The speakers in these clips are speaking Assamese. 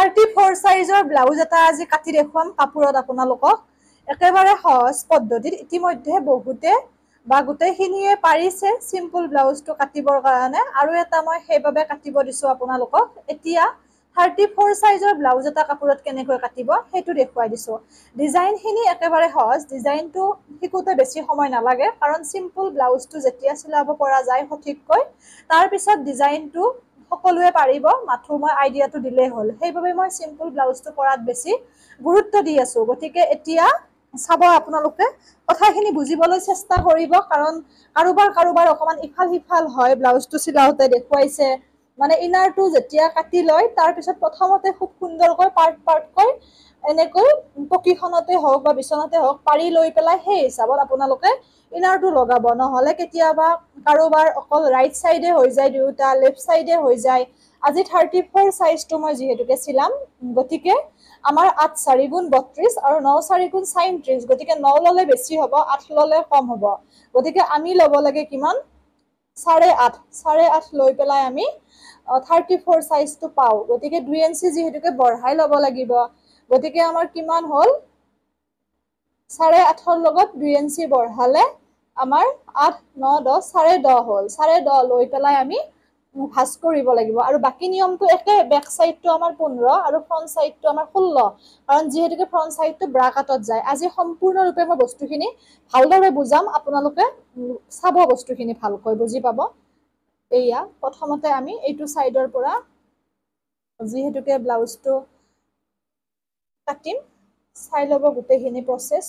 34 সাইজৰ ব্লাউজ এটা আজি কাটি দেখুৱাম কাপোৰত আপোনালোকক একেবাৰে সহজ পদ্ধতিত ইতিমধ্যে বহুতে বা গোটেইখিনিয়ে পাৰিছে সিম্পল ব্লাউজটো কাটিবৰ কাৰণে আৰু এটা মই সেইভাবে কাটিব দিছো আপোনালোকক এতিয়া 34 সাইজৰ ব্লাউজ এটা কাপোৰত কেনেকৈ কাটিব হেতু দেখুৱাই দিছো ডিজাইনখিনি একেবাৰে সহজ ডিজাইনটো শিকোতে বেছি সময় নালাগে কাৰণ সিম্পল ব্লাউজটো যেতিয়া চিলাব পৰা যায় সঠিককৈ তাৰ পিছত ডিজাইনটো সকলোৱে পাৰিব মাথো মই আইডিয়াটো দিলে হল সেইভাবে মই সিম্পল ব্লাউজটো কৰাত বেছি গুৰুত্ব দি আছো গতিকে এতিয়া চাব আপোনালোকে কথাখিনি বুজিবলৈ চেষ্টা কৰিব কাৰণ কাৰোবাৰ অকমান ইফাল হিফাল হয় ব্লাউজটো চিলাওতে দেখুৱাইছে মানে ইনাৰটো যেতিয়া কাটি লয় তাৰ পিছত প্ৰথমতে খুব সুন্দৰকৈ পাৰ্টকৈ এনেকৈ পকিখনতে হওক বা বিছনাতে হওক পাৰি লৈ পেলাই সেই হিচাপত আপোনালোকে ইনাৰটো লগাব নহলে কেতিয়াবা কাৰোবাৰ অকল ৰাইট সাইডে হৈ যায় দুটা লেফট সাইডে হৈ যায় আজি 34 সাইজটো মই যেহেতুকে ছিলাম গতিকে আমাৰ 8 4 গুণ 32 আৰু 9 4 গুণ 37 গতিকে 9 ললে বেছি হ'ব 8 ললে কম হ'ব গতিকে আমি লব লাগে কিমান 8.5 লৈ পেলাই আমি 34 সাইজটো পাও গতিকে 2 ইঞ্চি যেহেতুকে বঢ়াই লব লাগিব গতিকে আমাৰ কিমান হল 8.5 লগত 2 ইঞ্চি বঢ়ালে আমাৰ 8 9 10 10.5 হল 10.5 লৈ পেলাই আমি ভাঁজ কৰিব লাগিব আৰু বাকি নিয়মটো একে বেক সাইডটো আমাৰ 15 আৰু ফ্ৰন্ট সাইডটো আমাৰ 16 কাৰণ যেহেতুকে ফ্ৰন্ট সাইডটো ব্ৰা কাটত যায় আজি সম্পূৰ্ণ ৰূপে মই বস্তুখিনি ভালদৰে বুজাম আপোনালোকে চাব বস্তুখিনি ভালকৈ বুজি পাব এয়া প্ৰথমতে আমি এইটো সাইডৰ পৰা যেহেতুকে ব্লাউজটো কাটিম চাই লব গোটেইখিনি প্ৰসেস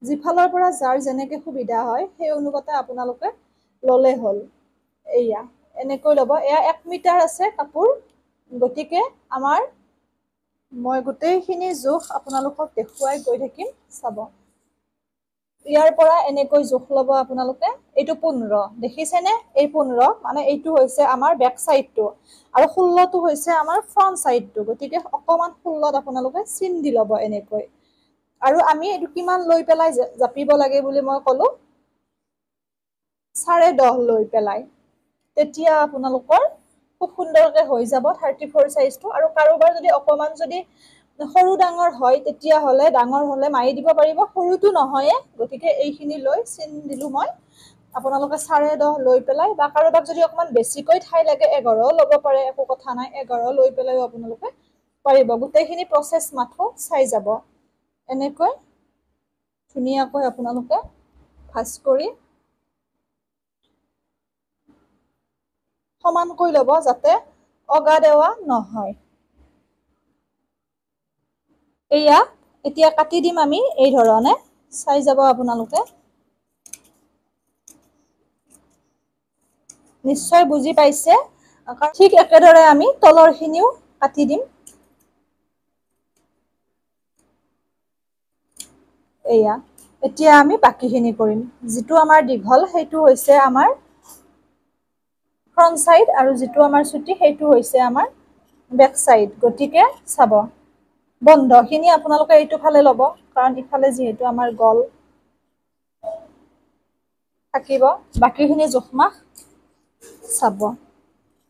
জিফালৰ পৰা যাৰ যেনেকে সুবিধা হয় সেই অনুপাতে আপোনালোকে ললে হল এয়া এনেকৈ লব এয়া 1 মিটাৰ আছে কাপোৰ গতিকে আমাৰ মই গোটেইখিনি জোখ আপোনালোকক দেখুৱাই গৈ থাকিম চাব ইয়াৰ পৰা এনেকৈ জোখ লব আপোনালোকে এইটো 15 দেখিছেনে এই 15 মানে এইটো হৈছে আমাৰ বেক সাইডটো আৰু 16 টো হৈছে আমাৰ ফ্ৰন্ট সাইডটো গতিকে অকমান 16 ত আপোনালোকে চিন দি লব এনেকৈ আৰু আমি এটো কিমান লৈ পেলাই জাপিব লাগে বুলি মই কলো 10.5 লৈ পেলাই তেতিয়া আপোনালোকৰ খুব সুন্দৰকৈ হৈ যাব 34 সাইজটো আৰু কাৰোবাৰ যদি অকমান যদি সৰু ডাঙৰ হয় তেতিয়া হলে ডাঙৰ হলে মাৰি দিব পাৰিব সৰুটো নহয় গতিকে এইখিনি লৈ চিন দিলু মই আপোনালোকে 10.5 লৈ পেলাই বা কাৰোবাক যদি অকমান বেছিকৈ ঠাই লাগে 11 লব পাৰে একো কথা নাই 11 লৈ পেলাইও আপোনালোকে পাৰিব গোটেইখিনি প্ৰসেস মাথো চাই যাব এনেকৈ ধুনিয়াকৈ আপোনালোকে ভাঁজ কৰি সমানকৈ লব যাতে অগা দেৱা নহয় এয়া এতিয়া কাটি দিম আমি এই ধৰণে চাই যাব আপোনালোকে নিশ্চয় বুজি পাইছে ঠিক একেদৰে আমি তলৰখিনিও কাটি দিম এয়া এতিয়া আমি বাকিখিনি কৰিম যেটো আমাৰ দীঘল হেতু হৈছে আমাৰ ফ্ৰন্ট সাইড আৰু যেটো আমাৰ ছুটি হেতু হৈছে আমাৰ বেক সাইড গতিকে চাব বন্ধখিনি আপোনালোকে এইটো ফালে লব কাৰণ ইফালে যেহেতু আমাৰ গল থাকিব বাকিখিনি জোখমাখ চাব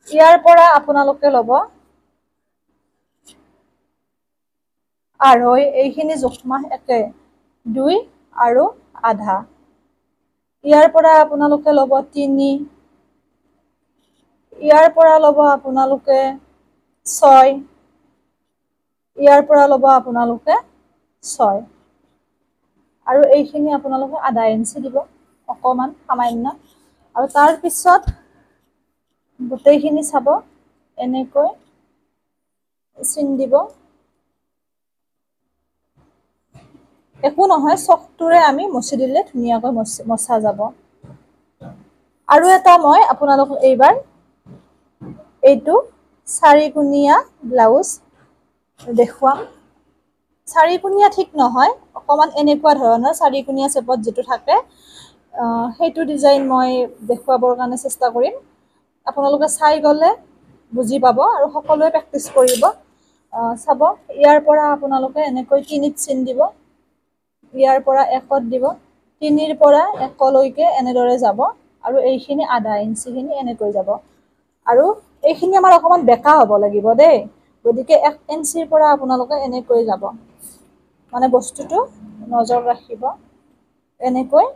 ইয়াৰ পৰা আপোনালোকে লব আৰু এইখিনি জোখমাখ একে 2 আৰু আধা ইয়াৰ পৰা আপোনালোকে লব 3 ইয়াৰ পৰা লব আপোনালোকে 6 ইয়াৰ পৰা লব আপোনালোকে 6 আৰু এইখিনি আপোনালোকে আধা ইঞ্চি দিব অকমান সামান্য আৰু তাৰ পিছত গোটেইখিনি চাব এনেকৈ চিন দিব একো নহয় চকটোৰে আমি মচি দিলে ধুনিয়াকৈ মচা যাব আৰু এটা মই আপোনালোকক এইবাৰ এইটো 4 কোণীয়া ব্লাউজ দেখুৱাম 4 কোণীয়া ঠিক নহয় অকমান এনেকুৱা ধৰণৰ 4 কোণীয়া শেপত যেটো থাকে হেতু ডিজাইন মই দেখুৱাবৰ কাৰণে চেষ্টা কৰিম আপোনালোকে চাই গলে বুজি পাব আৰু সকলোৱে প্ৰেক্টিস কৰিব চাব ইয়াৰ পৰা আপোনালোকে এনেকৈ 3 চিন দিব ইয়াৰ পৰা 1ত দিব 3ৰ পৰা 1 লৈকে এনেদৰে যাব আৰু এইখিনি আধা ইঞ্চি খিনি এনেকৈ যাব আৰু এইখিনি আমাৰ অকমান বেকা হ'ব লাগিব দেই, গতিকে 1 ইঞ্চিৰ পৰা আপোনালোকে এনেকৈ যাব, মানে বস্তুটো নজৰ ৰাখিব, এনেকৈ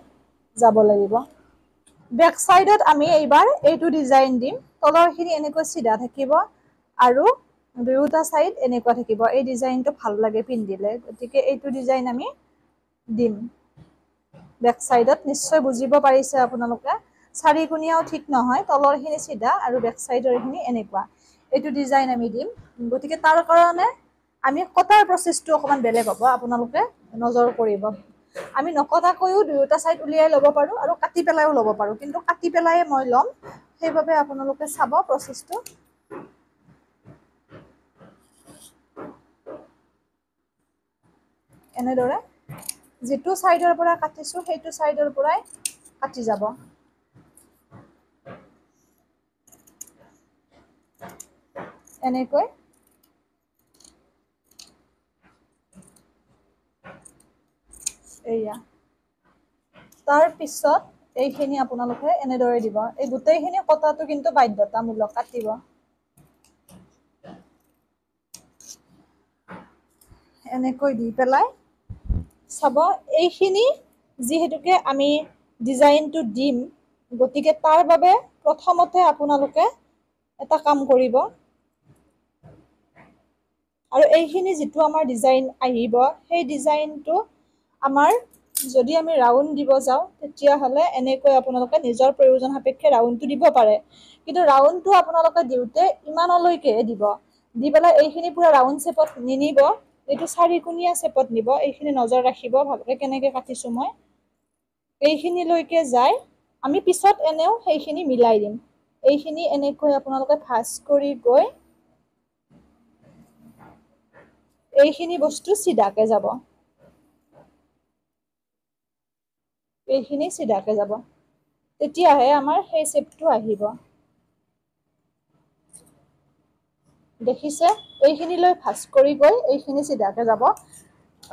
যাব লাগিব। বেক চাইডত আমি এইবাৰ এইটো ডিজাইন দিম, তলৰখিনি এনেকৈ চিধা থাকিব আৰু দুয়োটা চাইড এনেকুৱা থাকিব। এই ডিজাইনটো ভাল লাগে পিন্ধিলে, গতিকে এইটো ডিজাইন আমি দিম বেক চাইডত। নিশ্চয় বুজিব পাৰিছে আপোনালোকে, চাৰিকুণীয়াও ঠিক নহয়, তলৰখিনি চিধা আৰু বেক চাইডৰখিনি এনেকুৱা, এইটো ডিজাইন আমি দিম। গতিকে তাৰ কাৰণে আমি কটাৰ প্ৰচেছটো অকমান বেলেগ হ'ব, আপোনালোকে নজৰ কৰিব। আমি নকটাকৈও দুয়োটা চাইড উলিয়াই ল'ব পাৰো আৰু কাটি পেলাইও ল'ব পাৰো, কিন্তু কাটি পেলাই মই ল'ম, সেইবাবে আপোনালোকে চাব প্ৰচেছটো। এনেদৰে যিটো চাইডৰ পৰা কাটিছো সেইটো চাইডৰ পৰাই কাটি যাব। এনেকৈ এইয়া, তাৰ পিছত এইখিনি আপোনালোকে এনেদৰে দিব। এই গোটেইখিনি কটাটো কিন্তু বাধ্যতামূলক, কাটিব। এনেকৈ দি পেলাই চাব, এইখিনি যিহেতুকে আমি ডিজাইনটো দিম, গতিকে তাৰ বাবে প্ৰথমতে আপোনালোকে এটা কাম কৰিব, আৰু এইখিনি যিটো আমাৰ ডিজাইন আহিব, সেই ডিজাইনটো আমাৰ যদি আমি ৰাউণ্ড দিব যাওঁ, তেতিয়াহ'লে এনেকৈ আপোনালোকে নিজৰ প্ৰয়োজন সাপেক্ষে ৰাউণ্ডটো দিব পাৰে, কিন্তু ৰাউণ্ডটো আপোনালোকে দিওঁতে ইমানলৈকেহে দিব, দি পেলাই এইখিনি পুৰা ৰাউণ্ড শ্বেপত নিনিব, এইটো চাৰিকুণীয়া শ্বেপত নিব। এইখিনি নজৰ ৰাখিব ভালকে কেনেকে কাটিছো মই, এইখিনিলৈকে যায়। আমি পিছত এনেও সেইখিনি মিলাই দিম। এইখিনি এনেকৈ আপোনালোকে ভাঁজ কৰি গৈ এইখিনি বস্তু চিধাকে যাব, এইখিনি চিধাকে যাব, তেতিয়াহে আমাৰ সেই শ্বেপটো আহিব। দেখিছে, এইখিনিলৈ ভাঁজ কৰি গৈ এইখিনি চিধাকে যাব।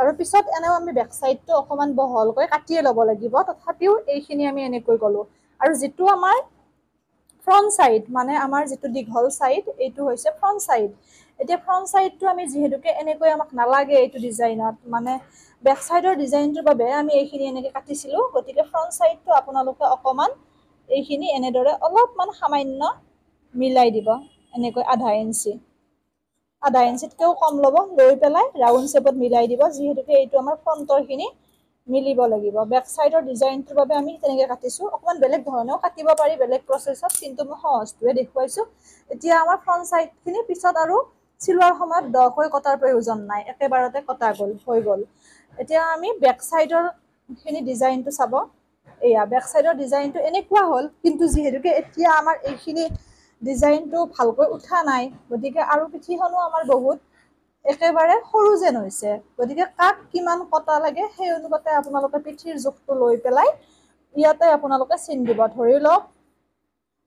আৰু পিছত এনেও আমি বেক চাইডটো অকমান বহলকৈ কাটিয়ে ল'ব লাগিব, তথাপিও এইখিনি আমি এনেকৈ গলো। আৰু যিটো আমাৰ ফ্ৰন্ট চাইড, মানে আমাৰ যিটো দীঘল চাইড, এইটো হৈছে ফ্ৰন্ট চাইড। এতিয়া ফ্ৰন্ট চাইডটো আমি যিহেতুকে এনেকৈ আমাক নালাগে এইটো ডিজাইনত, মানে বেক চাইডৰ ডিজাইনটোৰ বাবে আমি এইখিনি এনেকে কাটিছিলো, গতিকে ফ্ৰন্ট চাইডটো আপোনালোকে অকমান এইখিনি এনেদৰে অলপমান সামান্য মিলাই দিব, এনেকৈ আধা ইঞ্চিতকেও কম ল'ব, লৈ পেলাই ৰাউণ্ড শ্বেপত মিলাই দিব, যিহেতুকে এইটো আমাৰ ফ্ৰন্টৰ খিনি মিলিব লাগিব। বেক চাইডৰ ডিজাইনটোৰ বাবে আমি তেনেকে কাটিছো, অকমান বেলেগ ধৰণেও কাটিব পাৰি বেলেগ প্ৰচেছত, কিন্তু মই সহজটোৱে দেখুৱাইছো। এতিয়া আমাৰ ফ্ৰন্ট চাইড খিনি পিছত আৰু চিলোৱাৰ সময়ত দকৈ কটাৰ প্ৰয়োজন নাই, একেবাৰতে কটা গ'ল, হৈ গ'ল। এতিয়া আমি বেক চাইডৰ খিনি ডিজাইনটো চাব। এয়া বেক চাইডৰ ডিজাইনটো এনেকুৱা হ'ল, কিন্তু যিহেতুকে এতিয়া আমাৰ এইখিনি ডিজাইনটো ভালকৈ উঠা নাই, গতিকে আৰু পিঠিখনো আমাৰ বহুত একেবাৰে সৰু যেন হৈছে, গতিকে কাক কিমান কটা লাগে সেই অনুপাতে আপোনালোকে পিঠিৰ জোখটো লৈ পেলাই ইয়াতে আপোনালোকে চিন দিব। ধৰি লওক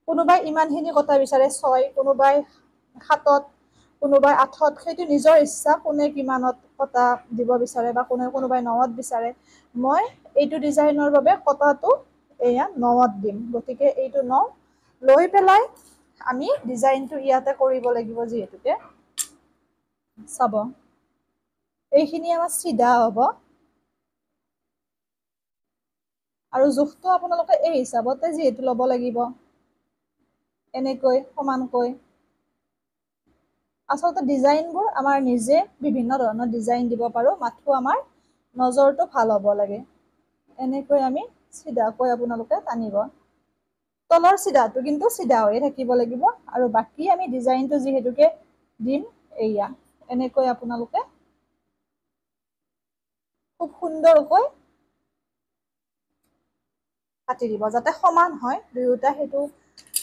কোনোবাই ইমানখিনি কটা বিচাৰে 6, কোনোবাই 7, কোনোবাই 8, সেইটো নিজৰ ইচ্ছা, কোনে কিমানত কটা দিব বিচাৰে, বা কোনোবাই 9ত বিচাৰে। মই এইটো ডিজাইনৰ বাবে কটাটো এয়া 9ত দিম, গতিকে এইটো 9 লৈ পেলাই আমি ডিজাইনটো ইয়াতে কৰিব লাগিব। যিহেতুকে চাব, এইখিনি আমাৰ চিধা হ'ব, আৰু জোখটো আপোনালোকে এই হিচাপতে যিহেতু ল'ব লাগিব, এনেকৈ সমানকৈ। আচলতে ডিজাইনবোৰ আমাৰ নিজে বিভিন্ন ধৰণৰ ডিজাইন দিব পাৰো, মাথো আমাৰ নজৰটো ভাল হ'ব লাগে। এনেকৈ আমি চিধাকৈ আপোনালোকে টানিব, তলৰ চিধাটো কিন্তু চিধা হৈয়ে থাকিব লাগিব, আৰু বাকী আমি ডিজাইনটো যিহেতুকে দিম, এয়া এনেকৈ আপোনালোকে খুব সুন্দৰকৈ কাটি দিব, যাতে সমান হয় দুয়োটা, সেইটো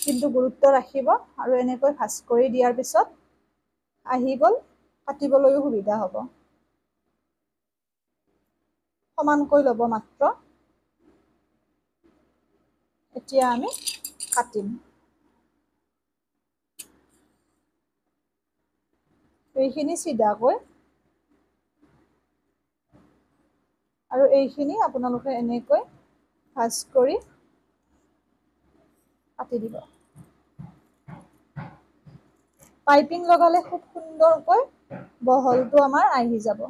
কিন্তু গুৰুত্ব ৰাখিব। আৰু এনেকৈ ভাঁজ কৰি দিয়াৰ পিছত আহি গ'ল, কাটিবলৈও সুবিধা হ'ব। সমানকৈ ল'ব মাত্ৰ। এতিয়া আমি কাটিম। এইখিনি চিধাকৈ, আৰু এইখিনি আপোনালোকে এনেকৈ ভাঁজ কৰি কাটি দিব। পাইপিং লগালে খুব সুন্দৰকৈ বহলটো আমাৰ আহি যাব।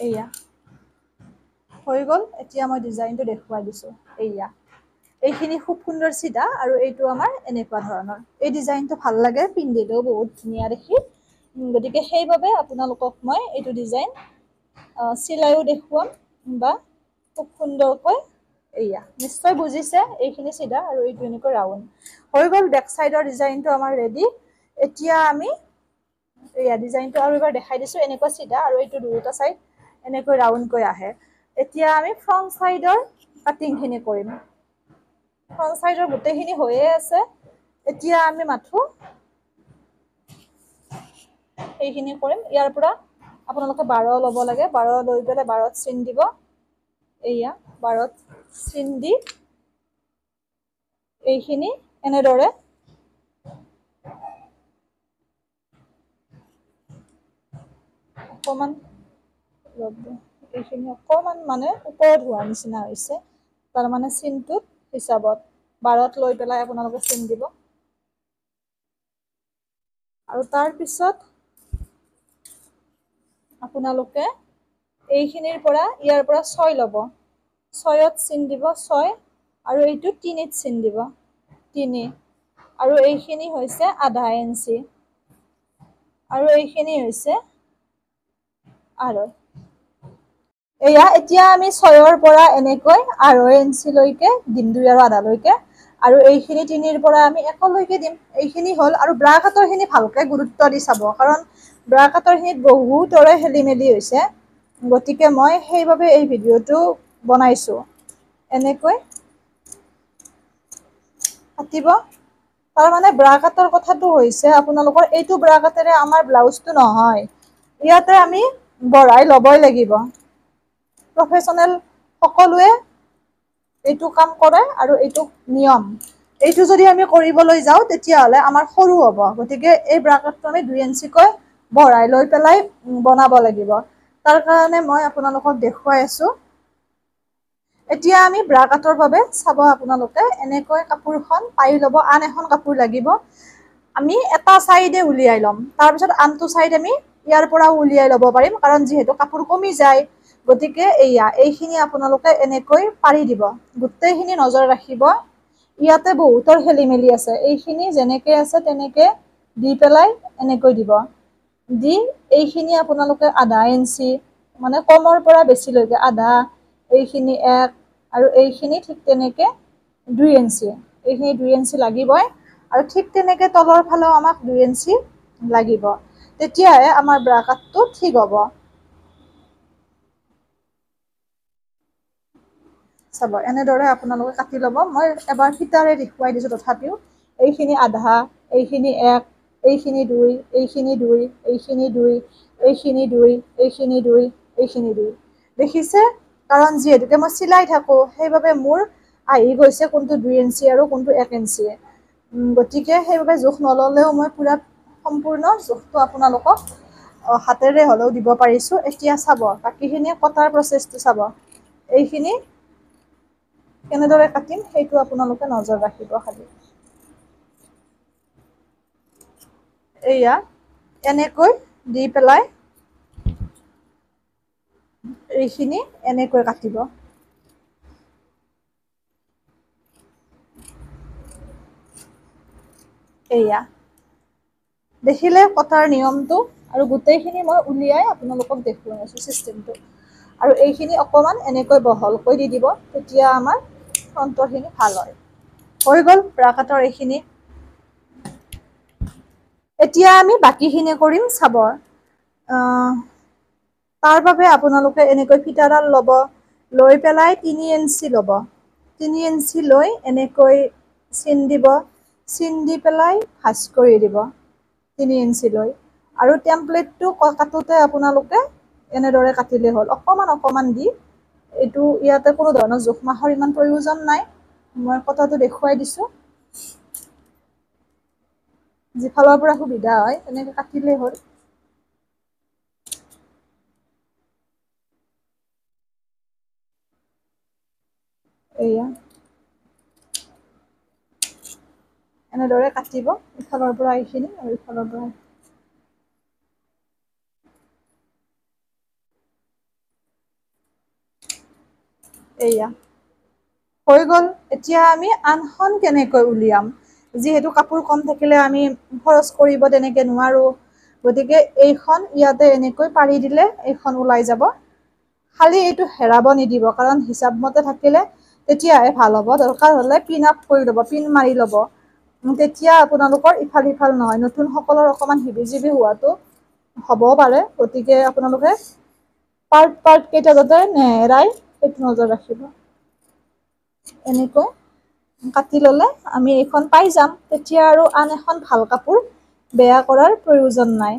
এয়া হৈ গ'ল। এতিয়া মই ডিজাইনটো দেখুৱাই দিছোঁ। এয়া এইখিনি খুব সুন্দৰ চিধা আৰু এইটো আমাৰ এনেকুৱা ধৰণৰ। এই ডিজাইনটো ভাল লাগে, পিন্ধিলেও বহুত ধুনীয়া দেখি। গতিকে সেইবাবে আপোনালোকক মই এইটো ডিজাইন চিলাইও দেখুৱাম বা খুব সুন্দৰকৈ এয়া নিশ্চয় বুজিছে। এইখিনি চিধা আৰু এইটো এনেকৈ ৰাউণ্ড হৈ গ'ল। বেক চাইডৰ ডিজাইনটো আমাৰ ৰেডি। এতিয়া আমি এয়া ডিজাইনটো আৰু এবাৰ দেখাই দিছোঁ। এনেকুৱা চিধা আৰু এইটো দুয়োটা চাইড এনেকৈ ৰাউণ্ডকৈ আহে। এতিয়া আমি ফ্ৰণ্ট চাইডৰ কাটিংখিনি কৰিম। ফ্ৰণ্ট চাইডৰ গোটেইখিনি হৈয়ে আছে। এতিয়া আমি মাথো এইখিনি কৰিম। ইয়াৰ পৰা আপোনালোকে 12 ল'ব লাগে। 12 লৈ পেলাই 12ত চিন দিব। এয়া 12ত চিন দি এইখিনি এনেদৰে অকমান এইখিনি অকমান মানে ওপৰত হোৱাৰ নিচিনা হৈছে। তাৰমানে চিনটোত হিচাপত 12ত লৈ পেলাই আপোনালোকে চিন দিব। আৰু তাৰ পিছত আপোনালোকে এইখিনিৰ পৰা ইয়াৰ পৰা 6 ল'ব। 6ত চিন দিব 6 আৰু এইটো 3ত চিন দিব 3 আৰু এইখিনি হৈছে আধা ইঞ্চি আৰু এইখিনি হৈছে আঢ়ৈ। এয়া এতিয়া আমি 6ৰ পৰা এনেকৈ 1/2 ইঞ্চিলৈকে দিম, 2 আৰু আধালৈকে। আৰু এইখিনি 3ৰ পৰা আমি 1লৈকে দিম। এইখিনি হ'ল। আৰু ব্ৰা কাটৰ খিনি ভালকে গুৰুত্ব দি চাব, কাৰণ ব্ৰা কাটৰ খিনিত বহুতৰে খেলি মেলি হৈছে। গতিকে মই সেইবাবে এই ভিডিঅ'টো বনাইছোঁ। এনেকৈ কাটিব। তাৰমানে ব্ৰা কাটৰ কথাটো হৈছে আপোনালোকৰ এইটো ব্ৰা কাটেৰে আমাৰ ব্লাউজটো নহয়। ইয়াতে আমি বঢ়াই ল'বই লাগিব। প্ৰফেচনেল সকলোৱে এইটো কাম কৰে আৰু এইটো নিয়ম। এইটো যদি আমি কৰিবলৈ যাওঁ তেতিয়াহ'লে আমাৰ সৰু হ'ব। গতিকে এই ব্ৰা কাটটো আমি 2 ইঞ্চিকৈ বঢ়াই লৈ পেলাই বনাব লাগিব। তাৰ কাৰণে মই আপোনালোকক দেখুৱাই আছোঁ। এতিয়া আমি ব্ৰা কাটৰ বাবে চাব আপোনালোকে এনেকৈ কাপোৰখন পাৰি ল'ব। আন এখন কাপোৰ লাগিব। আমি এটা চাইডে উলিয়াই ল'ম। তাৰ পিছত আনটো চাইড আমি ইয়াৰ পৰাও উলিয়াই ল'ব পাৰিম, কাৰণ যিহেতু কাপোৰ কমি যায়। গতিকে এইখিনি আপোনালোকে এনেকৈ পাৰি দিব। গোটেইখিনি নজৰ ৰাখিব। ইয়াতে বহুতৰ খেলি মেলি আছে। এইখিনি যেনেকে আছে তেনেকে দি পেলাই এনেকৈ দিব। দি এইখিনি আপোনালোকে আধা ইঞ্চি মানে কমৰ পৰা বেছিলৈকে আধা, এইখিনি 1 আৰু এইখিনি ঠিক তেনেকে 2 ইঞ্চি। এইখিনি 2 ইঞ্চি লাগিবই। আৰু ঠিক তেনেকে তলৰ ফালেও আমাক 2 ইঞ্চি লাগিব। তেতিয়াহে আমাৰ ব্ৰা কাটটো ঠিক হ'ব। চাব এনেদৰে আপোনালোকে কাটি ল'ব। মই এবাৰ ফিতাৰে দেখুৱাই দিছোঁ। তথাপিও এইখিনি আধা, এইখিনি 1, এইখিনি 2, এইখিনি 2, এইখিনি 2, এইখিনি 2, এইখিনি 2, এইখিনি 2 দেখিছে? কাৰণ যিহেতুকে মই চিলাই থাকো, সেইবাবে মোৰ আহি গৈছে কোনটো 2 ইঞ্চি আৰু কোনটো 1 ইঞ্চি। গতিকে সেইবাবে জোখ নল'লেও মই পুৰা সম্পূৰ্ণ জোখটো আপোনালোকক হাতেৰে হ'লেও দিব পাৰিছোঁ। এতিয়া চাব বাকীখিনি কটাৰ প্ৰচেছটো চাব। এইখিনি কেনেদৰে কাটিম সেইটো আপোনালোকে নজৰ ৰাখিব খালি। এয়া এনেকৈ দি পেলাই এইখিনি এনেকৈ কাটিব। এয়া দেখিলে কটাৰ নিয়মটো, আৰু গোটেইখিনি মই উলিয়াই আপোনালোকক দেখুৱাই আছোঁ চিষ্টেমটো। আৰু এইখিনি অকণমান এনেকৈ বহলকৈ দি দিব। তেতিয়া আমাৰ ফ্ৰণ্টৰখিনি ভাল হয়। হৈ গ'ল ব্ৰা কাটৰ এইখিনি। এতিয়া আমি বাকীখিনি কৰিম চাব। তাৰ বাবে আপোনালোকে এনেকৈ ফিটাডাল ল'ব। লৈ পেলাই 3 ইঞ্চি ল'ব। 3 ইঞ্চি লৈ এনেকৈ চিন দিব। চিন দি পেলাই ভাঁজ কৰি দিব 3 ইঞ্চি লৈ। আৰু টেমপ্লেটটো কাটোতে আপোনালোকে এনেদৰে কাটিলেই হ'ল। অকণমান অকণমান দি। এইটো ইয়াতে কোনো ধৰণৰ জোখ মাখৰ ইমান প্ৰয়োজন নাই। মই কটাটো দেখুৱাই দিছোঁ। যিফালৰ পৰা সুবিধা হয় তেনেকে কাটিলেই হ'ল। এয়া এনেদৰে কাটিব ইফালৰ পৰা এইখিনি আৰু ইফালৰ পৰা এয়া হৈ গ'ল। এতিয়া আমি আনখন কেনেকৈ উলিয়াম, যিহেতু কাপোৰ কম থাকিলে আমি খৰচ কৰিব তেনেকে নোৱাৰো, গতিকে এইখন ইয়াতে এনেকৈ পাৰি দিলে এইখন ওলাই যাব। খালি এইটো হেৰাব নিদিব, কাৰণ হিচাপ মতে থাকিলে তেতিয়াহে ভাল হ'ব। দৰকাৰ হলে পিন আপ কৰি ল'ব, পিন মাৰি ল'ব, তেতিয়া আপোনালোকৰ ইফাল সিফাল নহয়। নতুন সকলৰ অকমান হিবি জিবি হোৱাটো হ'বও পাৰে, গতিকে আপোনালোকে পাৰ্ট পাৰ্ট কেইটা যাতে নেহেৰাই সেইটো নজৰ ৰাখিব। এনেকৈ কাটি ললে আমি এইখন পাই যাম, তেতিয়া আৰু আন এখন ভাল কাপোৰ বেয়া কৰাৰ প্ৰয়োজন নাই।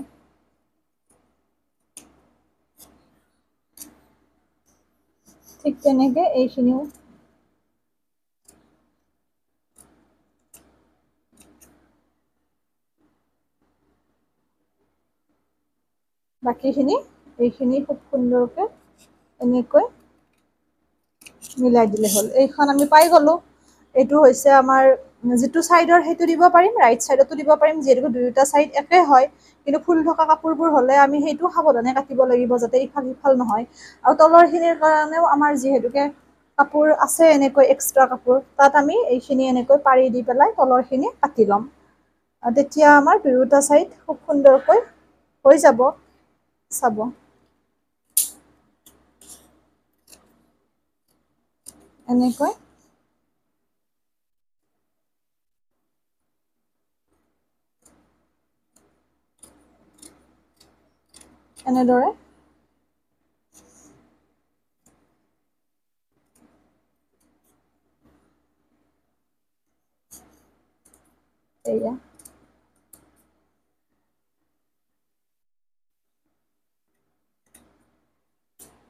ঠিক তেনেকে এইখিনিও বাকীখিনি এইখিনি খুব সুন্দৰকে এনেকৈ মিলাই দিলে হ'ল। এইখন আমি পাই গলো। এইটো হৈছে আমাৰ যিটো চাইডৰ সেইটো দিব পাৰিম, ৰাইট চাইডতো দিব পাৰিম, যিহেতু দুয়োটা চাইড একে হয়। কিন্তু ফুল থকা কাপোৰবোৰ হলে আমি সেইটো সাৱধানে কাটিব লাগিব, যাতে ইফাল সিফাল নহয়। আৰু তলৰ খিনিৰ কাৰণেও আমাৰ যিহেতুকে কাপোৰ আছে এনেকৈ এক্সট্ৰা কাপোৰ, তাত আমি এইখিনি এনেকৈ পাৰি দি পেলাই তলৰ খিনি কাটি ল'ম। তেতিয়া আমাৰ দুয়োটা চাইড খুব সুন্দৰকৈ হৈ যাব। চাব এনেকৈ এনেদৰে এয়া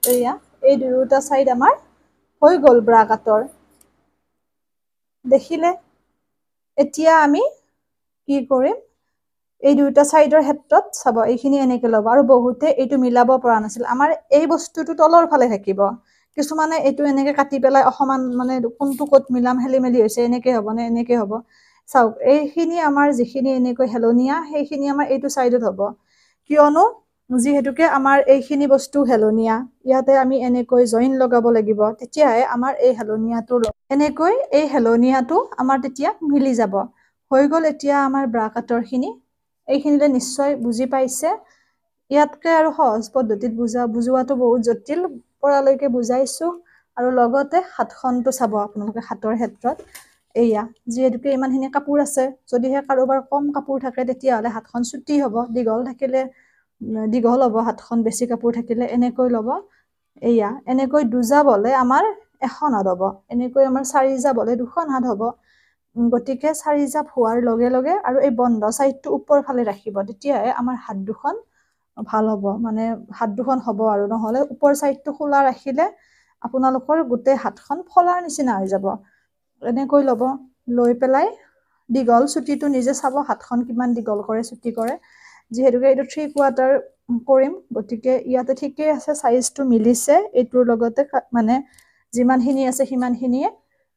এয়া এই দুয়োটা চাইড আমাৰ হৈ গ'ল ব্ৰা কাটৰ। দেখিলে? এতিয়া আমি কি কৰিম, এই দুয়োটা চাইডৰ ক্ষেত্ৰত চাব, এইখিনি এনেকে ল'ব। আৰু বহুতে এইটো মিলাব পৰা নাছিল, আমাৰ এই বস্তুটো তলৰ ফালে থাকিব। কিছুমানে এইটো এনেকে কাটি পেলাই অকমান মানে কোনটো ক'ত মিলাম খেলি মেলি হৈছে, এনেকে হব নে এনেকে হব। চাওক এইখিনি আমাৰ যিখিনি এনেকৈ হেলনীয়া, সেইখিনি আমাৰ এইটো চাইডত হব। কিয়নো যিহেতুকে আমাৰ এইখিনি বস্তু হেলনীয়া, ইয়াতে আমি এনেকৈ জইন লগাব লাগিব, তেতিয়াহে আমাৰ এই হেলনীয়াটো এনেকৈ এই হেলনীয়াটো আমাৰ তেতিয়া মিলি যাব। হৈ গল এতিয়া আমাৰ ব্ৰা কাটৰ খিনি। এইখিনিতে নিশ্চয় বুজি পাইছে। ইয়াতকে আৰু সহজ পদ্ধতিত বুজোৱাটো বহুত জটিল, পৰালৈকে বুজাইছো। আৰু লগতে হাতখনটো চাব আপোনালোকে, হাতৰ ক্ষেত্ৰত এয়া যিহেতুকে ইমান খিনি কাপোৰ আছে, যদিহে কাৰোবাৰ কম কাপোৰ থাকে তেতিয়াহলে হাতখন চুটি হব, দীঘল থাকিলে দীঘল হব, হাতখন বেছি কাপোৰ থাকিলে এনেকৈ লব। এয়া এনেকৈ দুজাপ হলে আমাৰ এখন হাত হব, এনেকৈ আমাৰ চাৰি জাপ হলে দুখন হাত হব। গতিকে চাৰি জাপ হোৱাৰ লগে লগে আৰু এই বন্ধ চাইডটো ওপৰ ফালে ৰাখিব, তেতিয়াহে আমাৰ হাত দুখন ভাল হ'ব, মানে হাত দুখন হ'ব। আৰু নহলে ওপৰ চাইডটো খোলা ৰাখিলে আপোনালোকৰ গোটেই হাতখন ফলাৰ নিচিনা হৈ যাব। এনেকৈ লব, লৈ পেলাই দীঘল চুটিটো নিজে চাব, হাতখন কিমান দীঘল কৰে চুটি কৰে। যিহেতুকে এইটো 3/4 কৰিম, গতিকে ইয়াতে ঠিকেই আছে, চাইজটো মিলিছে এইটোৰ লগতে। মানে যিমান খিনি আছে সিমান খিনিয়ে।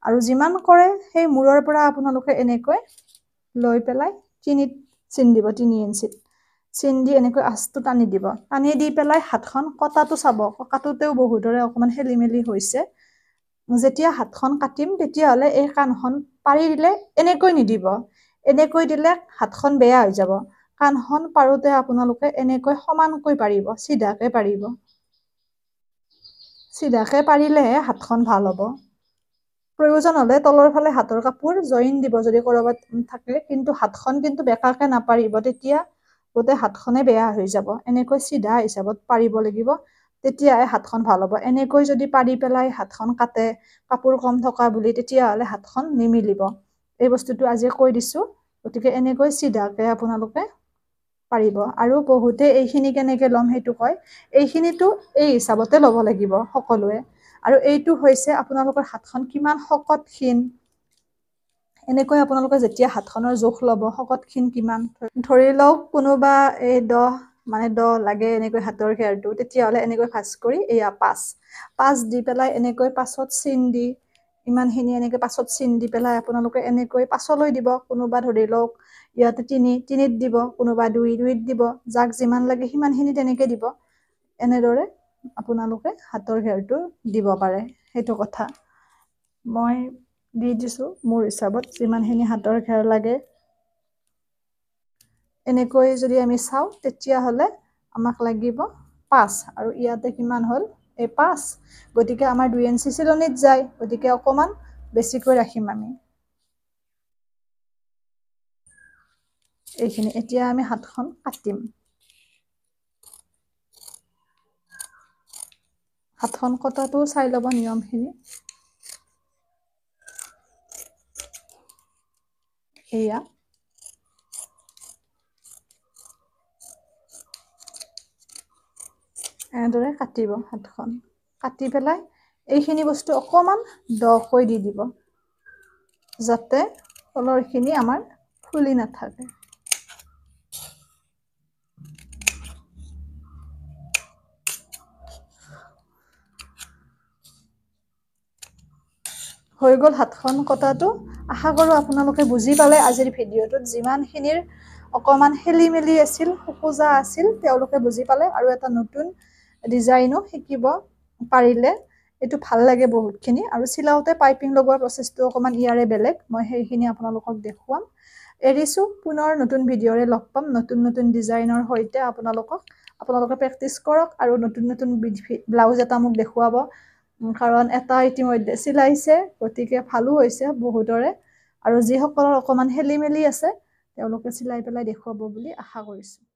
আৰু যিমান কৰে সেই মূৰৰ পৰা আপোনালোকে এনেকৈ লৈ পেলাই তিনিত চিন দিব, 3 ইঞ্চিত চিন দি এনেকৈ আঁচটো টানি দিব। টানি দি পেলাই হাতখন কটাটো চাব, কটাটোতেও বহুতৰে অকমান খেলি মেলি হৈছে। যেতিয়া হাতখন কাটিম তেতিয়াহলে এই কাণখন পাৰি দিলে এনেকৈ নিদিব, এনেকৈ দিলে হাতখন বেয়া হৈ যাব। কাণখন পাৰোতে আপোনালোকে এনেকৈ সমানকৈ পাৰিব, চিধাকে পাৰিব। চিধাকে পাৰিলেহে হাতখন ভাল হ'ব। প্ৰয়োজন হলে তলৰ ফালে হাতৰ কাপোৰ জইন দিব যদি কৰবাত থাকে, কিন্তু হাতখন কিন্তু বেকাকে নাপাৰিব, তেতিয়া গোটেই হাতখনে বেয়া হৈ যাব। এনেকৈ চিধা হিচাপত পাৰিব লাগিব, তেতিয়াহে হাতখন ভাল হ'ব। এনেকৈ যদি পাৰি পেলাই হাতখন কাটে কাপোৰ কম থকা বুলি, তেতিয়াহলে হাতখন নিমিলিব। এই বস্তুটো আজি কৈ দিছো, গতিকে এনেকৈ চিধাকে আপোনালোকে পাৰিব। আৰু বহুতে এইখিনি কেনেকে ল'ম সেইটো কয়, এইখিনিতো এই হিচাপতে ল'ব লাগিব সকলোৱে। আৰু এইটো হৈছে আপোনালোকৰ হাতখন কিমান শকত ক্ষীণ, এনেকৈ আপোনালোকে যেতিয়া হাতখনৰ জোখ লব, শকত ক্ষীণ কিমান, ধৰি লওক কোনোবা এই 10 লাগে এনেকৈ হাতৰ ঘেৰটো, তেতিয়াহলে এনেকৈ ভাঁজ কৰি এয়া 5 দি পেলাই এনেকৈ 5ত চিন দি ইমানখিনি এনেকৈ পাছত চিন দি পেলাই আপোনালোকে এনেকৈ পাছলৈ দিব কোনোবা ধৰি লওক ইয়াতে 3ত দিব কোনোবা 2ত দিব যাক যিমান লাগে সিমানখিনি তেনেকৈ দিব এনেদৰে আপোনালোকে হাতৰ ঘেৰটো দিব পাৰে সেইটো কথা মই দি দিছোঁ মোৰ হিচাপত যিমানখিনি হাতৰ ঘেৰ লাগে এনেকৈ যদি আমি চাওঁ তেতিয়াহ'লে আমাক লাগিব 5 আৰু ইয়াতে কিমান হ'ল এই 5 গতিকে আমাৰ 2 ইঞ্চি চিলনিত যায় গতিকে অকণমান বেছিকৈ ৰাখিম আমি এইখিনি এতিয়া আমি হাতখন কাটিম হাতখন কটাটো চাই ল'ব নিয়মখিনি এয়া এনেদৰে কাটিব হাতখন কাটি পেলাই এইখিনি বস্তু অকণমান দকৈ দি দিব যাতে তলৰখিনি আমাৰ খুলি নাথাকে হৈ গ'ল হাতখন কটাটো আশা কৰোঁ আপোনালোকে বুজি পালে আজিৰ ভিডিঅ'টোত যিমানখিনিৰ অকণমান খেলি মেলি আছিল খোকোজা আছিল তেওঁলোকে বুজি পালে আৰু এটা নতুন ডিজাইনো শিকিব পাৰিলে এইটো ভাল লাগে বহুতখিনি আৰু চিলাওতে পাইপিং লগোৱাৰ প্ৰচেছটো অকণমান ইয়াৰে বেলেগ মই সেইখিনি আপোনালোকক দেখুৱাম এৰিছোঁ পুনৰ নতুন ভিডিঅ'ৰে লগ পাম নতুন ডিজাইনৰ সৈতে আপোনালোকে প্ৰেক্টিছ কৰক আৰু নতুন ব্লাউজ এটা মোক দেখুৱাব কাৰণ এটা ইতিমধ্যে চিলাইছে গতিকে ভালো হৈছে বহুতৰে আৰু যিসকলৰ অকণমান খেলি মেলি আছে তেওঁলোকে চিলাই পেলাই দেখুৱাব বুলি আশা কৰিছোঁ